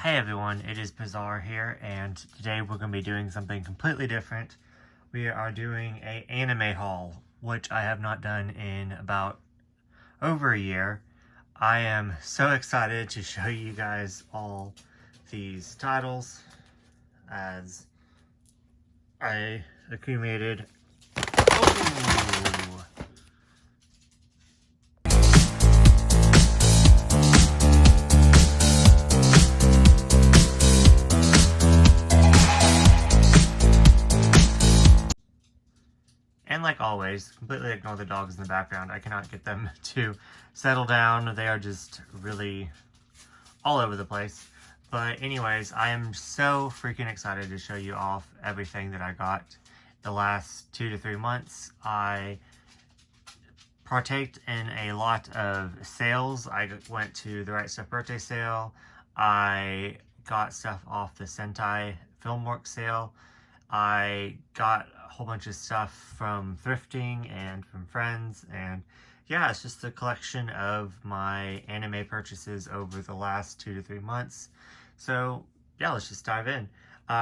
Hey everyone, it is Bizarre here, and today we're going to be doing something completely different. We are doing an anime haul, which I have not done in about over a year. I am so excited to show you guys all these titles as I accumulated. Oh! And like always, completely ignore the dogs in the background. I cannot get them to settle down. They are just really all over the place. But anyways, I am so freaking excited to show you off everything that I got the last 2 to 3 months. I partaked in a lot of sales. I went to the Right Stuff birthday sale. I got stuff off the Sentai Filmworks sale. I got a whole bunch of stuff from thrifting and from friends, and yeah, it's just a collection of my anime purchases over the last 2 to 3 months. So yeah, let's just dive in.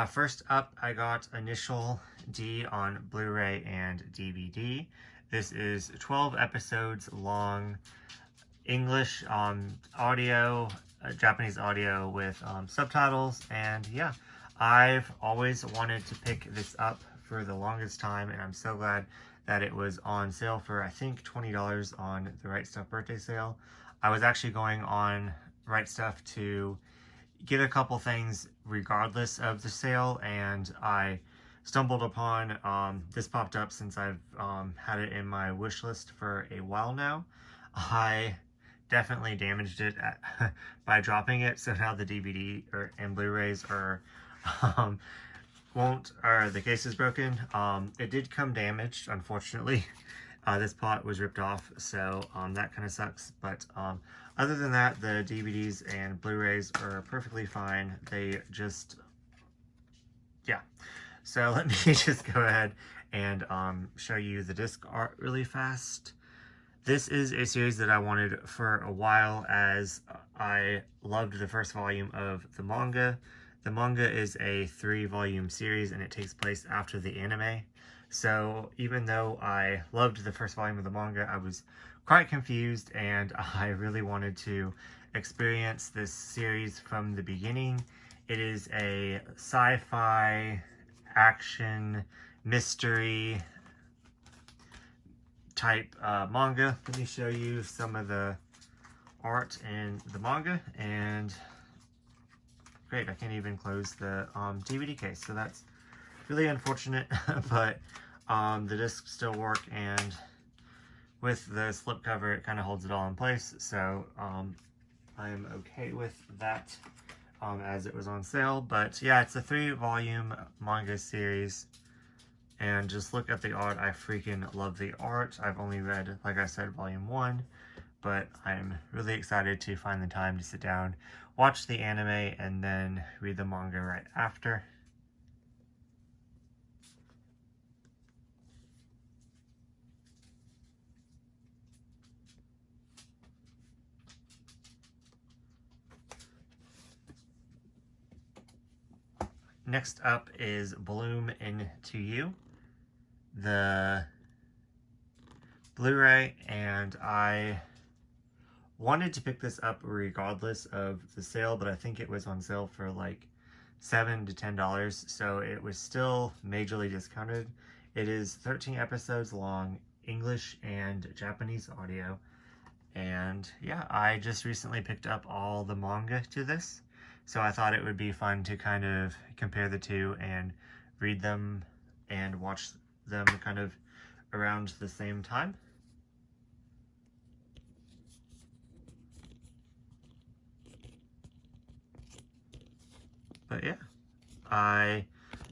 First up, I got Initial D on Blu-ray and DVD. This is 12 episodes long, English audio, Japanese audio with subtitles, and yeah, I've always wanted to pick this up for the longest time, and I'm so glad that it was on sale for, I think, $20 on the Right Stuff birthday sale. I was actually going on Right Stuff to get a couple things regardless of the sale, and I stumbled upon, this popped up since I've had it in my wish list for a while now. I definitely damaged it by dropping it, so now the DVD and Blu-rays are the case is broken. It did come damaged, unfortunately. This pot was ripped off, so that kind of sucks. But other than that, the DVDs and Blu-rays are perfectly fine. They just, yeah. So let me just go ahead and show you the disc art really fast. This is a series that I wanted for a while, as I loved the first volume of the manga. The manga is a 3-volume series, and it takes place after the anime. So even though I loved the first volume of the manga, I was quite confused, and I really wanted to experience this series from the beginning. It is a sci-fi, action, mystery type manga. Let me show you some of the art in the manga, and great, I can't even close the DVD case, so that's really unfortunate, but the discs still work, and with the slipcover it kind of holds it all in place, so I'm okay with that as it was on sale. But yeah, it's a 3-volume manga series, and just look at the art. I freaking love the art. I've only read, like I said, volume 1, but I'm really excited to find the time to sit down, watch the anime, and then read the manga right after. Next up is Bloom Into You, the Blu-ray, and I wanted to pick this up regardless of the sale, but I think it was on sale for like $7 to $10, so it was still majorly discounted. It is 13 episodes long, English and Japanese audio, and yeah, I just recently picked up all the manga to this, so I thought it would be fun to kind of compare the two and read them and watch them kind of around the same time. But yeah, I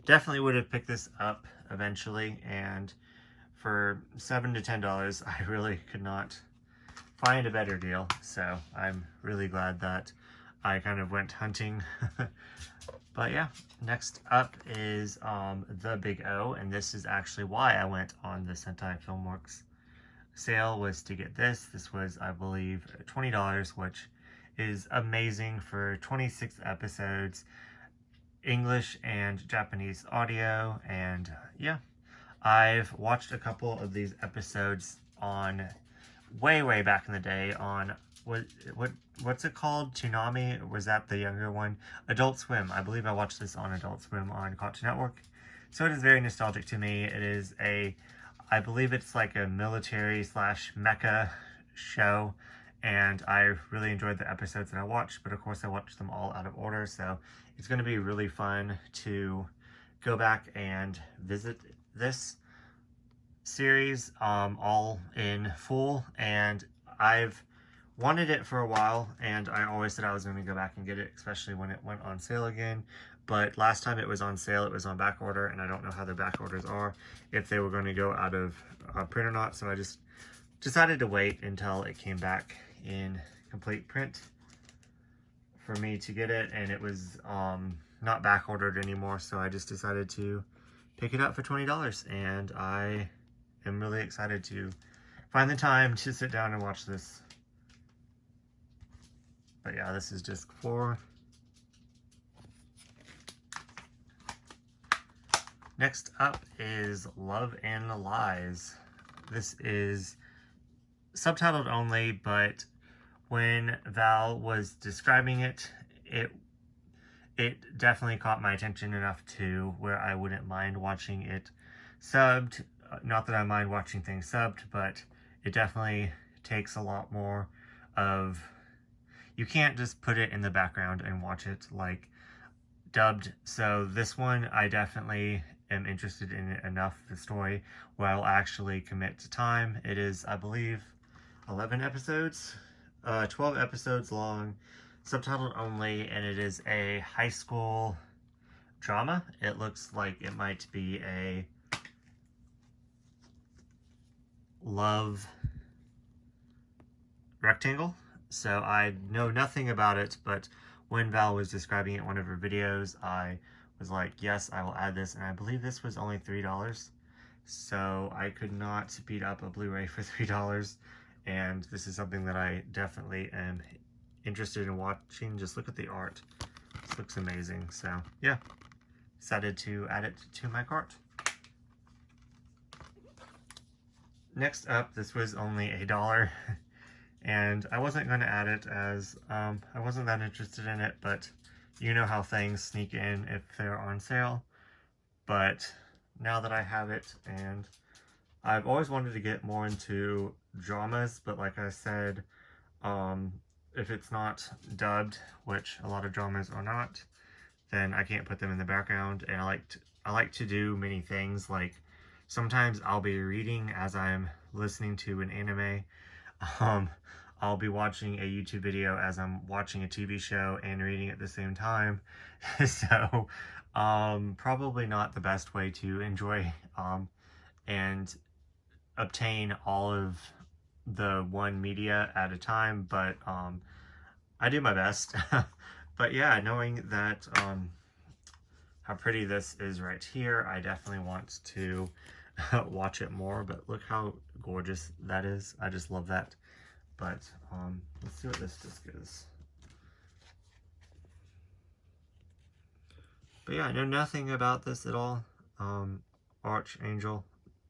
definitely would have picked this up eventually, and for $7 to $10, I really could not find a better deal, so I'm really glad that I kind of went hunting. But yeah, next up is The Big O, and this is actually why I went on the Sentai Filmworks sale, was to get this. This was, I believe, $20, which is amazing for 26 episodes, English and Japanese audio, and yeah, I've watched a couple of these episodes on way back in the day on what's it called? Toonami? Or was that the younger one? Adult Swim. I believe I watched this on Adult Swim on Cartoon Network. So it is very nostalgic to me. It is I believe it's like a military slash mecha show, and I really enjoyed the episodes that I watched, but of course I watched them all out of order, so it's going to be really fun to go back and visit this series all in full. And I've wanted it for a while, and I always said I was going to go back and get it, especially when it went on sale again. But last time it was on sale, it was on back order, and I don't know how their back orders are, if they were going to go out of print or not. So I just decided to wait until it came back in complete print for me to get it, and it was not back ordered anymore. So I just decided to pick it up for $20, and I am really excited to find the time to sit down and watch this. But yeah, this is disc 4. Next up is Love and Lies. This is subtitled only, but when Val was describing it, it definitely caught my attention enough to where I wouldn't mind watching it subbed. Not that I mind watching things subbed, but it definitely takes a lot more of... You can't just put it in the background and watch it like dubbed. So this one, I definitely am interested in it enough, the story, where I'll actually commit to time. It is, I believe, 11 episodes, 12 episodes long, subtitled only, and it is a high school drama. It looks like it might be a love rectangle. So I know nothing about it, but when Val was describing it in one of her videos, I was like, yes, I will add this, and I believe this was only $3. So I could not beat up a Blu-ray for $3, and this is something that I definitely am interested in watching. Just look at the art. This looks amazing. So yeah, decided to add it to my cart. Next up, this was only $1. And I wasn't going to add it as I wasn't that interested in it, but you know how things sneak in if they're on sale. But now that I have it, and I've always wanted to get more into dramas, but like I said, if it's not dubbed, which a lot of dramas are not, then I can't put them in the background. And I like to do many things. Like sometimes I'll be reading as I'm listening to an anime. I'll be watching a YouTube video as I'm watching a TV show and reading at the same time. So, probably not the best way to enjoy, and obtain all of the one media at a time, but, I do my best. But yeah, knowing that, how pretty this is right here, I definitely want to watch it more. But look how gorgeous that is. I just love that. But let's see what this disc is. But yeah, I know nothing about this at all.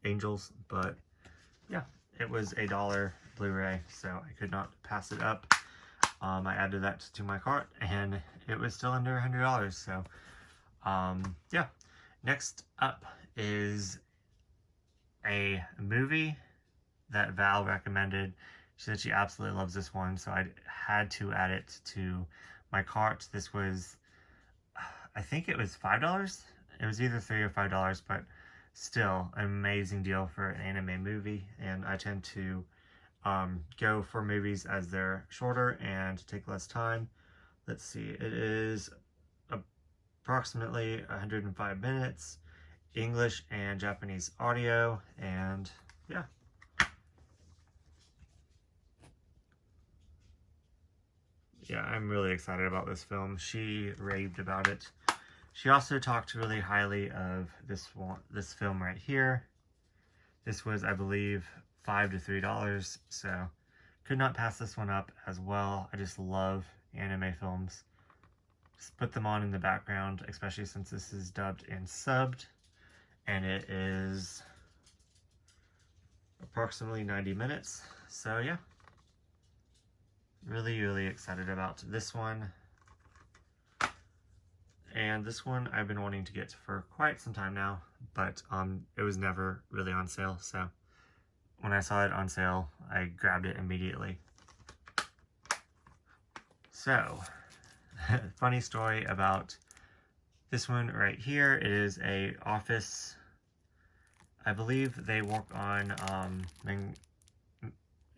Angels, but yeah, it was $1 Blu-ray, so I could not pass it up. I added that to my cart, and it was still under $100. So yeah. Next up is a movie that Val recommended. She said she absolutely loves this one, so I had to add it to my cart. This was, I think it was $5. It was either $3 or $5, but still an amazing deal for an anime movie. And I tend to go for movies as they're shorter and take less time. Let's see, it is approximately 105 minutes, English and Japanese audio, and yeah. Yeah, I'm really excited about this film. She raved about it. She also talked really highly of this film right here. This was, I believe, $5 to $3, so could not pass this one up as well. I just love anime films. Just put them on in the background, especially since this is dubbed and subbed, and it is approximately 90 minutes. So yeah, really excited about this one. And this one I've been wanting to get for quite some time now, but it was never really on sale, so when I saw it on sale, I grabbed it immediately. So, funny story about this one right here. It is a office. I believe they work on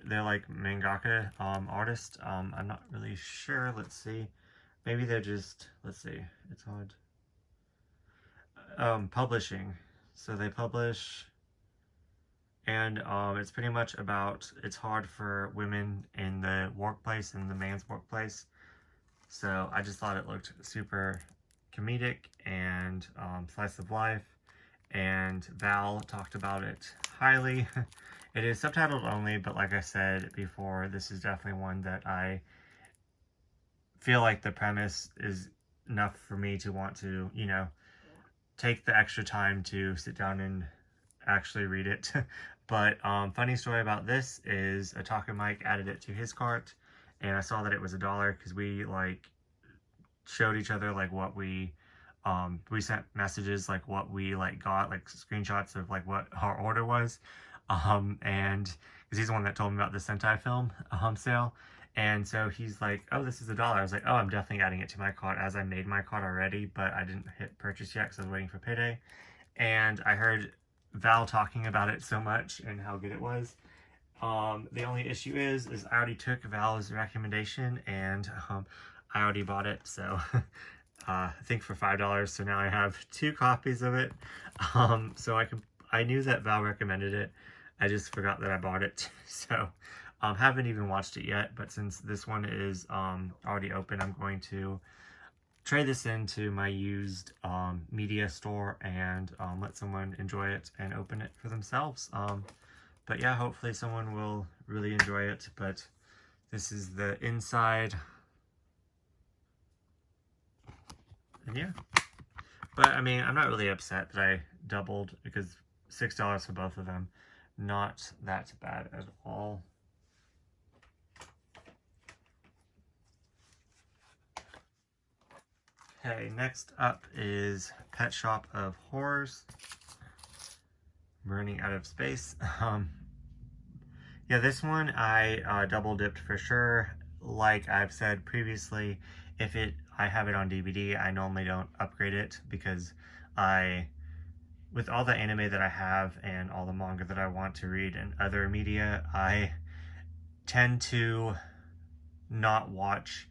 they're like mangaka artists. I'm not really sure. Let's see. Maybe they're just, let's see, it's odd. Publishing. So they publish, and it's pretty much about, it's hard for women in the workplace, in the man's workplace. So I just thought it looked super comedic and slice of life, and Val talked about it highly. It is subtitled only, but like I said before, this is definitely one that I feel like the premise is enough for me to want to, you know, take the extra time to sit down and actually read it. But funny story about this is Otaku Mike added it to his cart, and I saw that it was $1 because we like showed each other like what we sent messages like what we like got, like screenshots of like what our order was, and because he's the one that told me about the Sentai film sale. And so he's like, oh, this is $1. I was like, oh, I'm definitely adding it to my cart, as I made my cart already, but I didn't hit purchase yet because I was waiting for payday. And I heard Val talking about it so much and how good it was. The only issue is I already took Val's recommendation, and I already bought it, so I think for $5. So now I have 2 copies of it. So I knew that Val recommended it. I just forgot that I bought it. So haven't even watched it yet, but since this one is already open, I'm going to trade this into my used media store and let someone enjoy it and open it for themselves. But yeah, hopefully someone will really enjoy it. But this is the inside. And yeah. But I mean, I'm not really upset that I doubled, because $6 for both of them. Not that bad at all. Okay, next up is Pet Shop of Horrors. Burning Out of Space. Yeah, this one I double dipped for sure. Like I've said previously, if I have it on DVD, I normally don't upgrade it, because with all the anime that I have and all the manga that I want to read and other media, I tend to not watch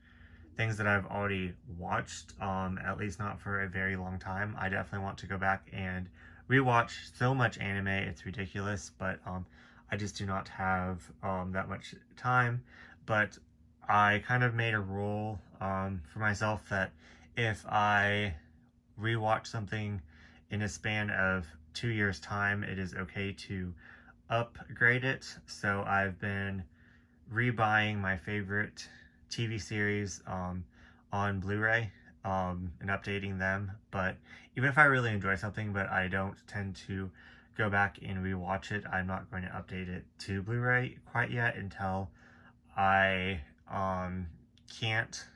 things that I've already watched, at least not for a very long time. I definitely want to go back and rewatch so much anime, it's ridiculous, but I just do not have that much time. But I kind of made a rule for myself that if I rewatch something in a span of 2 years' time, it is okay to upgrade it. So I've been rebuying my favorite TV series on Blu-ray and updating them. But even if I really enjoy something but I don't tend to go back and rewatch it, I'm not going to update it to Blu-ray quite yet until I can't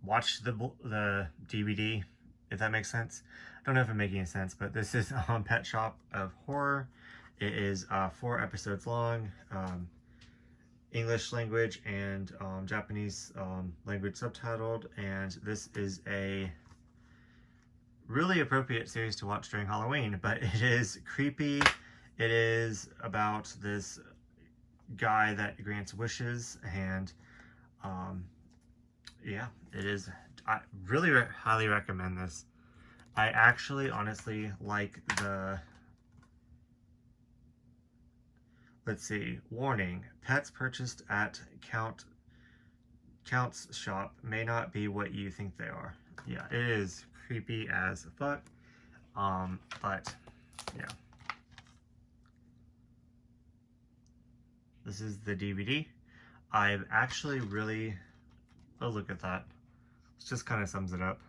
watch the DVD, if that makes sense. I don't know if I'm making sense, but this is Pet Shop of Horror. It is 4 episodes long. English language and Japanese language subtitled, and this is a really appropriate series to watch during Halloween, but it is creepy. It is about this guy that grants wishes, and yeah, it is. I really highly recommend this. I actually honestly like the, let's see, warning, pets purchased at Count's shop may not be what you think they are. Yeah, it is creepy as fuck. But yeah. This is the DVD. I've actually really Oh, look at that. It just kind of sums it up.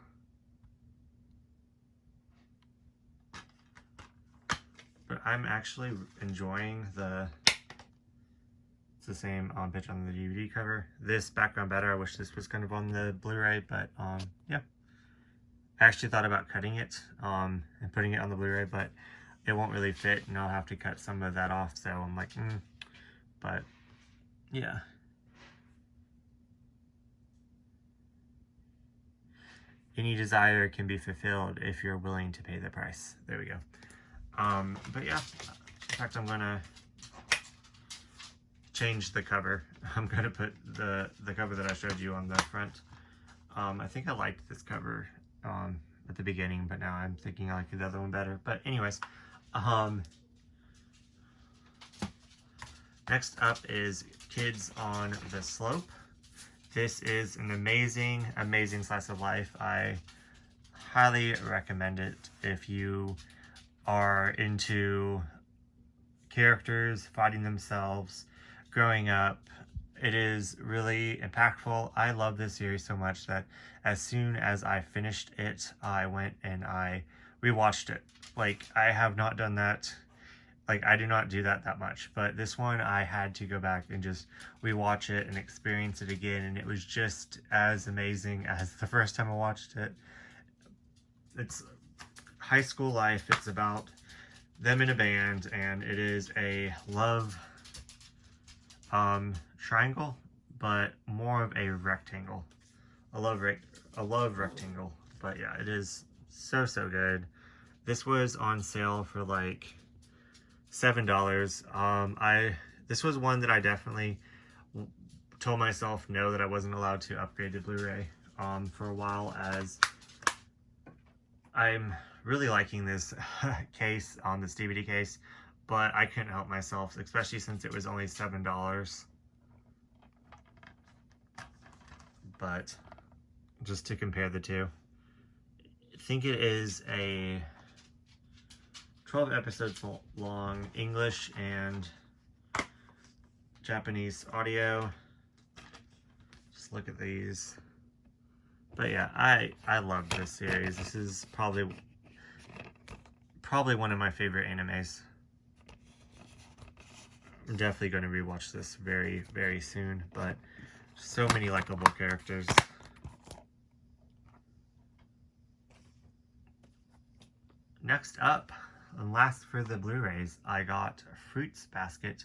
But I'm actually enjoying it's the same pitch on the DVD cover. This background better. I wish this was kind of on the Blu-ray, but yeah. I actually thought about cutting it and putting it on the Blu-ray, but it won't really fit, and I'll have to cut some of that off, so I'm like, But yeah. Any desire can be fulfilled if you're willing to pay the price. There we go. But yeah, in fact, I'm gonna change the cover. I'm gonna put the cover that I showed you on the front. I think I liked this cover at the beginning, but now I'm thinking I like the other one better. But anyways, next up is Kids on the Slope. This is an amazing, amazing slice of life. I highly recommend it if you are into characters fighting themselves, growing up. It is really impactful. I love this series so much that as soon as I finished it, I went and I rewatched it. Like, I have not done that. Like, I do not do that much, but this one I had to go back and just rewatch it and experience it again, and it was just as amazing as the first time I watched it. It's high school life. It's about them in a band, and it is a love triangle, but more of a rectangle. A love rectangle. But yeah, it is so good. This was on sale for like $7. This was one that I definitely told myself no, that I wasn't allowed to upgrade to Blu-ray for a while, as I'm really liking this case, this DVD case, but I couldn't help myself, especially since it was only $7. But just to compare the two, I think it is a 12 episodes long, English and Japanese audio. Just look at these. But yeah, I love this series. This is probably one of my favorite animes. I'm definitely going to rewatch this very soon, but so many likable characters. Next up, and last for the Blu-rays, I got Fruits Basket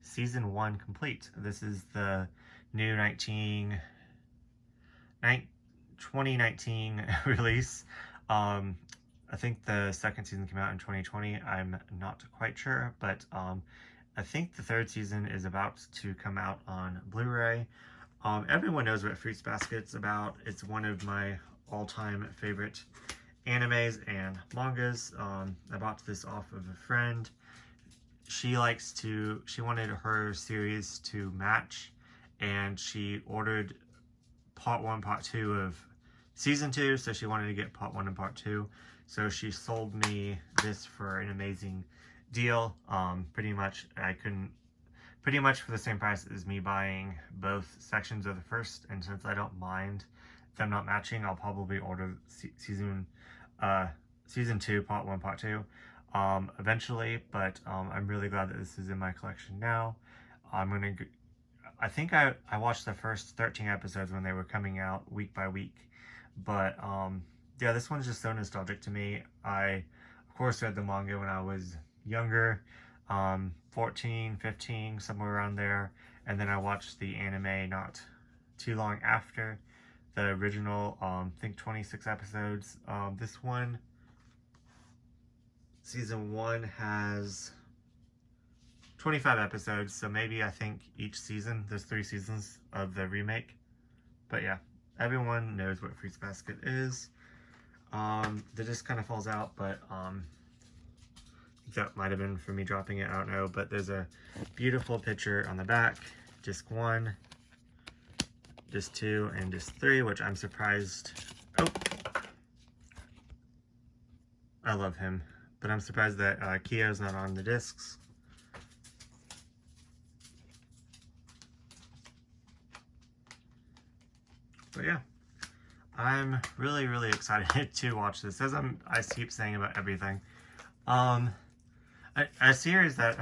Season 1 complete. This is the new 2019 release. I think the second season came out in 2020. I'm not quite sure, but I think the third season is about to come out on Blu-ray. Everyone knows what Fruits Basket's about. It's one of my all-time favorite animes and mangas. I bought this off of a friend. She wanted her series to match, and she ordered part 1, part 2 of season 2, so she wanted to get part 1 and part 2. So she sold me this for an amazing deal. Pretty much for the same price as me buying both sections of the first, and since I don't mind them not matching, I'll probably order season 2, part 1, part 2 eventually, but I'm really glad that this is in my collection now. I think I watched the first 13 episodes when they were coming out week by week, but yeah, this one's just so nostalgic to me. I, of course, read the manga when I was younger, 14, 15, somewhere around there, and then I watched the anime not too long after the original, I think 26 episodes. This one, season 1 has 25 episodes, so maybe I think each season, there's 3 seasons of the remake. But yeah, everyone knows what Fruits Basket is. The disc kind of falls out, but that might have been for me dropping it, I don't know. But there's a beautiful picture on the back, disc 1, disc 2, and disc 3, which I'm surprised. Oh, I love him, but I'm surprised that Kyo's not on the discs. So yeah, I'm really, really excited to watch this. As I keep saying about everything. A series that,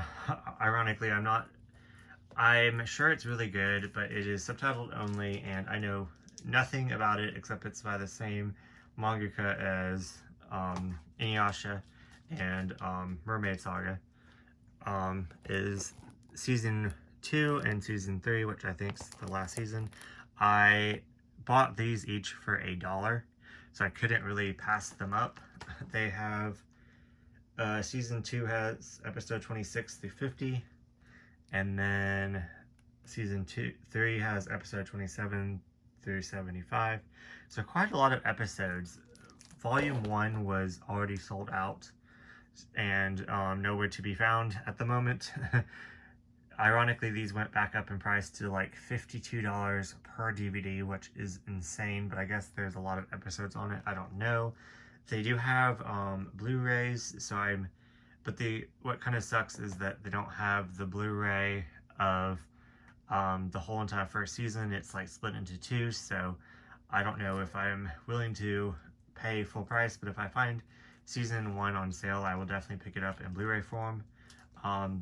ironically, I'm sure it's really good, but it is subtitled only, and I know nothing about it except it's by the same mangaka as Inuyasha and Mermaid Saga. Is season 2 and season 3, which I think is the last season. I bought these each for $1, so I couldn't really pass them up. They have season 2 has episode 26 through 50, and then season 3 has episode 27 through 75. So quite a lot of episodes. Volume 1 was already sold out and nowhere to be found at the moment. Ironically, these went back up in price to like $52 per DVD, which is insane, but I guess there's a lot of episodes on it. I don't know. They do have Blu-rays, so what kind of sucks is that they don't have the Blu-ray of the whole entire first season. It's like split into 2, so I don't know if I'm willing to pay full price, but if I find season 1 on sale, I will definitely pick it up in Blu-ray form,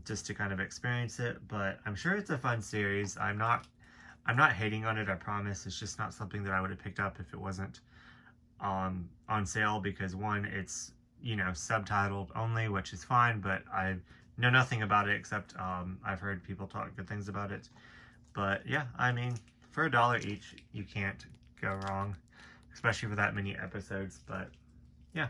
just to kind of experience it. But I'm sure it's a fun series. I'm not hating on it, I promise. It's just not something that I would have picked up if it wasn't on sale, because one, it's, you know, subtitled only, which is fine, but I know nothing about it except I've heard people talk good things about it. But yeah, I mean, for $1 each, you can't go wrong, especially for that many episodes. But yeah.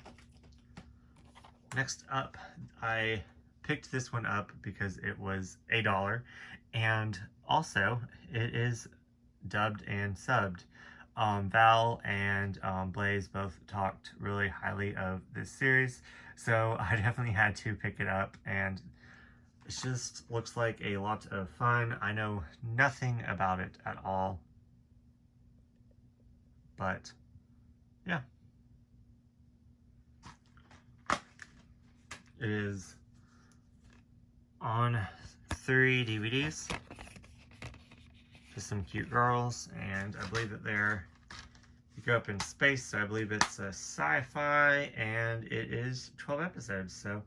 Next up, I picked this one up because it was $1, and also it is dubbed and subbed. Val and Blaze both talked really highly of this series, so I definitely had to pick it up, and it just looks like a lot of fun. I know nothing about it at all, but yeah. It is on 3 DVDs. Just some cute girls, and I believe that you go up in space, so I believe it's a sci-fi, and it is 12 episodes, so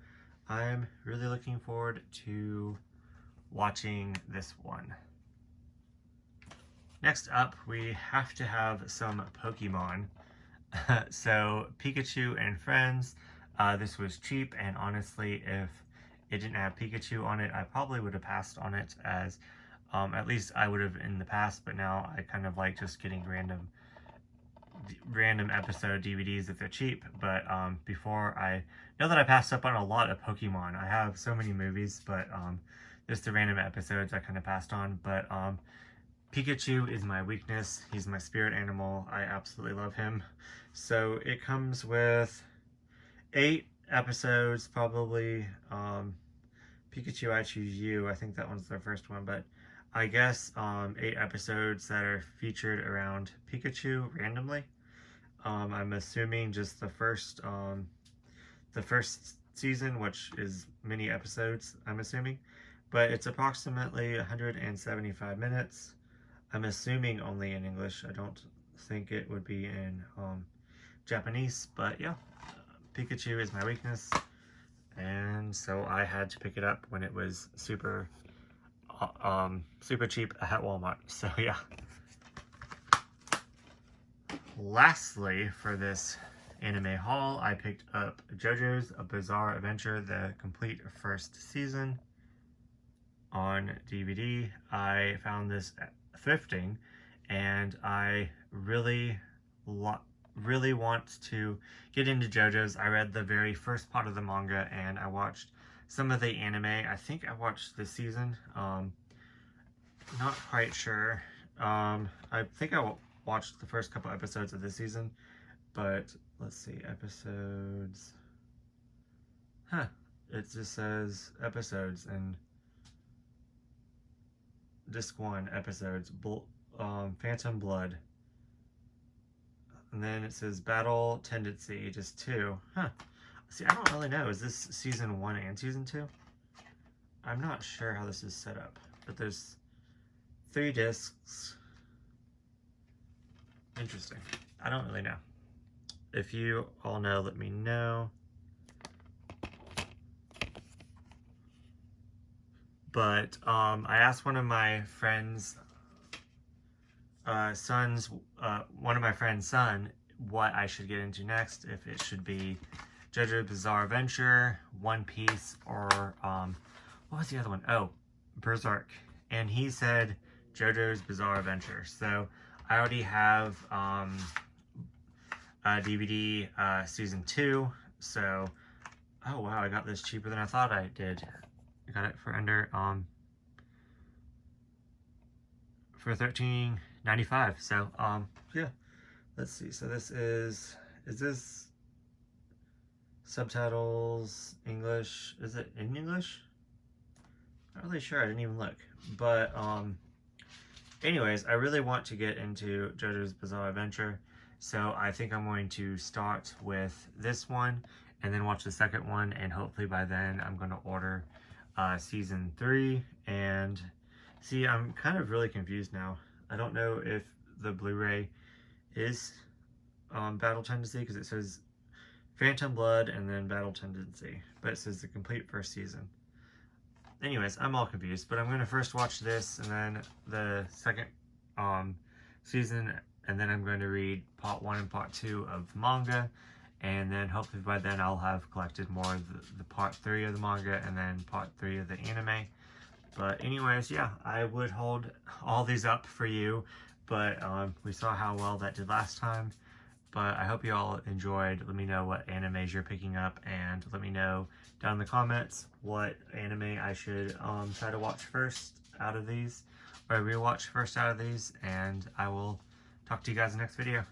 I'm really looking forward to watching this one. Next up, we have to have some Pokemon. So Pikachu and Friends. This was cheap, and honestly, if it didn't have Pikachu on it, I probably would have passed on it, as at least I would have in the past, but now I kind of like just getting random episode DVDs if they're cheap. But before, I know that I passed up on a lot of Pokemon. I have so many movies, but just the random episodes I kind of passed on. But Pikachu is my weakness. He's my spirit animal. I absolutely love him. So it comes with 8 episodes, probably. Pikachu, I Choose You. I think that one's the first one, but I guess 8 episodes that are featured around Pikachu randomly. I'm assuming just the first season, which is mini episodes, I'm assuming. But it's approximately 175 minutes. I'm assuming only in English. I don't think it would be in Japanese, but yeah. Pikachu is my weakness, and so I had to pick it up when it was super cheap at Walmart. So yeah. Lastly, for this anime haul, I picked up JoJo's Bizarre Adventure, the complete first season, on DVD. I found this at thrifting, and I really want to get into JoJo's. I read the very first part of the manga, and I watched some of the anime. I think I watched this season. Not quite sure. I think I watched the first couple episodes of this season, but let's see, episodes. It just says episodes, and disc 1 episodes, Phantom Blood. And then it says Battle Tendency, just 2. See, I don't really know. Is this season 1 and season 2? I'm not sure how this is set up, but there's 3 discs. Interesting. I don't really know. If you all know, let me know. But I asked one of my friends' one of my friend's son, what I should get into next. If it should be JoJo's Bizarre Adventure, One Piece, or what was the other one? Oh, Berserk. And he said JoJo's Bizarre Adventure. So I already have DVD season 2. So, oh wow, I got this cheaper than I thought I did. I got it for under for $13.95. So yeah, let's see. So this is this subtitles English? Is it in English? Not really sure. I didn't even look. But anyways, I really want to get into JoJo's Bizarre Adventure, so I think I'm going to start with this one and then watch the second one, and hopefully by then I'm going to order season 3. And see, I'm kind of really confused now. I don't know if the Blu-ray is Battle Tendency, because it says Phantom Blood and then Battle Tendency, but it says the complete first season. Anyways, I'm all confused, but I'm going to first watch this and then the second season, and then I'm going to read part 1 and part 2 of the manga, and then hopefully by then I'll have collected more of the part 3 of the manga and then part 3 of the anime. But anyways, yeah, I would hold all these up for you, but we saw how well that did last time. But I hope you all enjoyed. Let me know what animes you're picking up, and let me know down in the comments what anime I should try to watch first out of these, or rewatch first out of these, and I will talk to you guys in the next video.